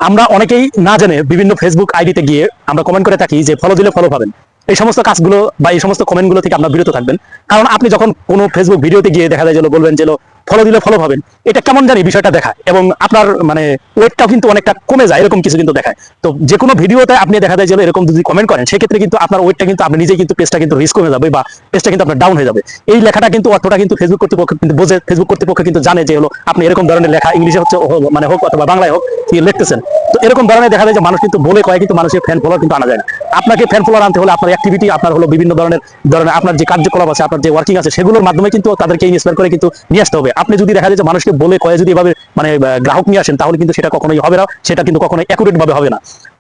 আমরা অনেকেই না জেনে বিভিন্ন ফেসবুক আইডিতে গিয়ে আমরা কমেন্ট করে থাকি যে ফলো দিলে ফলো পাবেন। এই সমস্ত কাজগুলো বা এই সমস্ত কমেন্টগুলো থেকে আপনারা বিরত থাকবেন। কারণ আপনি যখন কোনো ফেসবুক ভিডিওতে গিয়ে দেখা যায় যে বলবেন যে ফলো দিলে ফলো পাবেন, এটা কেমন জানি বিষয়টা দেখায় এবং আপনার মানে ওয়েটটাও কিন্তু অনেকটা কমে যায়, এরকম কিছু কিন্তু দেখায়। তো যে কোনো ভিডিওতে আপনি দেখা যায় যে এরকম যদি কমেন্ট করেন, সেক্ষেত্রে কিন্তু আপনার ওয়েটটা কিন্তু আপনি নিজেই কিন্তু পেজটা কিন্তু রিস্ক কমে যাবে বা পেজটা কিন্তু আপনার ডাউন হয়ে যাবে। এই লেখাটা কিন্তু অর্থটা কিন্তু ফেসবুক কর্তৃপক্ষ কিন্তু বোঝে, ফেসবুক কর্তৃপক্ষ কিন্তু জানে যে আপনি এরকম ধরনের লেখা ইংলিশে হচ্ছে মানে হোক অথবা বাংলায় হোক লিখতেছেন। তো এরকম ধরনের দেখা যায় যে মানুষ কিন্তু বলে কয়ে কিন্তু মানুষের ফ্যান ফলোয়ার কিন্তু আনা যায় না। আপনাকে ফ্যান ফলোয়ার আনতে হলে আপনার অ্যাক্টিভিটি, আপনার হলো বিভিন্ন ধরনের আপনার যে কার্যকলাপ আছে, আপনার যে ওয়ার্কিং আছে, সেগুলোর মাধ্যমে কিন্তু তাদেরকে ইন্সপায়ার করে কিন্তু নিয়ে আসতে হবে। আপনি যদি দেখা যায় যে মানুষকে বলে কয়ে যদি এভাবে মানে গ্রাহক নিয়ে আসেন, তাহলে কিন্তু সেটা কখনোই হবে না, সেটা কিন্তু কখনোই অ্যাকুরেট ভাবে হবে না।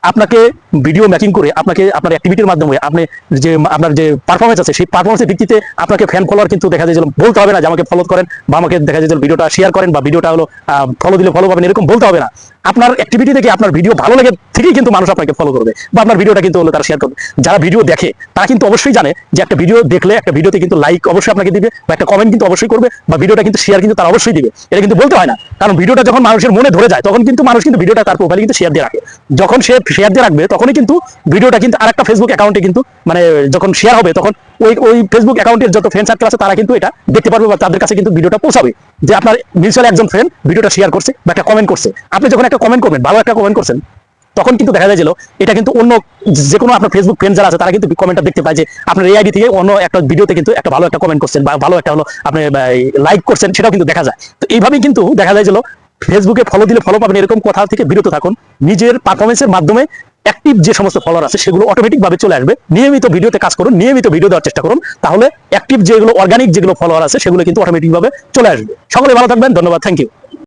আপনাকে ভিডিও মেকিং করে আপনাকে আপনার অ্যাক্টিভিটির মাধ্যমে আপনি যে আপনার যে পারফরমেন্স আছে, সেই পারফরমেন্সের ভিত্তিতে আপনাকে ফ্যান ফলোয়ার কিন্তু দেখা যায় যে বলতে হবে না যে আমাকে ফলো করেন বা আমাকে দেখা যায় যে ভিডিওটা শেয়ার করেন বা ভিডিওটা হলো ফলো দিলে ফলো পাবেন, এরকম বলতে হবে না। আপনার অ্যাক্টিভিটি থেকে আপনার ভিডিও ভালো লাগে থেকেই কিন্তু মানুষ আপনাকে ফলো করবে বা আপনার ভিডিওটা কিন্তু হলো তারা শেয়ার করবে। যারা ভিডিও দেখে তারা কিন্তু অবশ্যই জানে যে একটা ভিডিও দেখলে একটা ভিডিওতে কিন্তু লাইক অবশ্যই আপনাকে দিবে বা একটা কমেন্ট কিন্তু অবশ্যই করবে বা ভিডিওটা কিন্তু শেয়ার কিন্তু তারা অবশ্যই দিবে। এটা কিন্তু বলতে হয় না, কারণ ভিডিওটা যখন মানুষের মনে ধরে যায় তখন কিন্তু মানুষ কিন্তু ভিডিওটা তার প্রোফাইলে কিন্তু শেয়ার দিয়ে রাখে। যখন সে শেয়ার দিয়ে রাখবে তখনই কিন্তু ভিডিওটা কিন্তু আরেকটা ফেসবুক অ্যাকাউন্টে কিন্তু মানে যখন শেয়ার হবে তখন ওই ফেসবুক অ্যাকাউন্টের যত ফ্রেন্ড সার্কেল আছে তারা কিন্তু এটা দেখতে পারবে বা তাদের কাছে কিন্তু ভিডিওটা পৌঁছাবে যে আপনার মিউচুয়াল একজন ফ্রেন্ড ভিডিওটা শেয়ার করছে বা একটা কমেন্ট করছে। আপনি যখন একটা কমেন্ট করবেন, ভালো একটা কমেন্ট করছেন, তখন কিন্তু দেখা যায় যে এটা কিন্তু অন্য যে কোনো আপনার ফেসবুক ফ্রেন্ড যারা আছে তারা কিন্তু কমেন্টটা দেখতে পায় যে আপনার এই আইডি থেকে অন্য একটা ভিডিওতে কিন্তু একটা ভালো একটা কমেন্ট করছেন বা ভালো একটা হলো আপনি লাইক করছেন, সেটাও কিন্তু দেখা যায়। তো এইভাবেই কিন্তু দেখা যায় যে ফেসবুকে ফলো দিলে ফলো পাবেন এরকম কথা থেকে বিরত থাকুন। নিজের পারফরমেন্সের মাধ্যমে অ্যাক্টিভ যে সমস্ত ফলোয়ার আছে সেগুলো অটোমেটিক ভাবে চলে আসবে। নিয়মিত ভিডিওতে কাজ করুন, নিয়মিত ভিডিও দেওয়ার চেষ্টা করুন, তাহলে অ্যাক্টিভ যেগুলো অর্গানিক যেগুলো ফলোয়ার আছে সেগুলো কিন্তু অটোমেটিক ভাবে চলে আসবে। সকলে ভালো থাকবেন, ধন্যবাদ, থ্যাংক ইউ।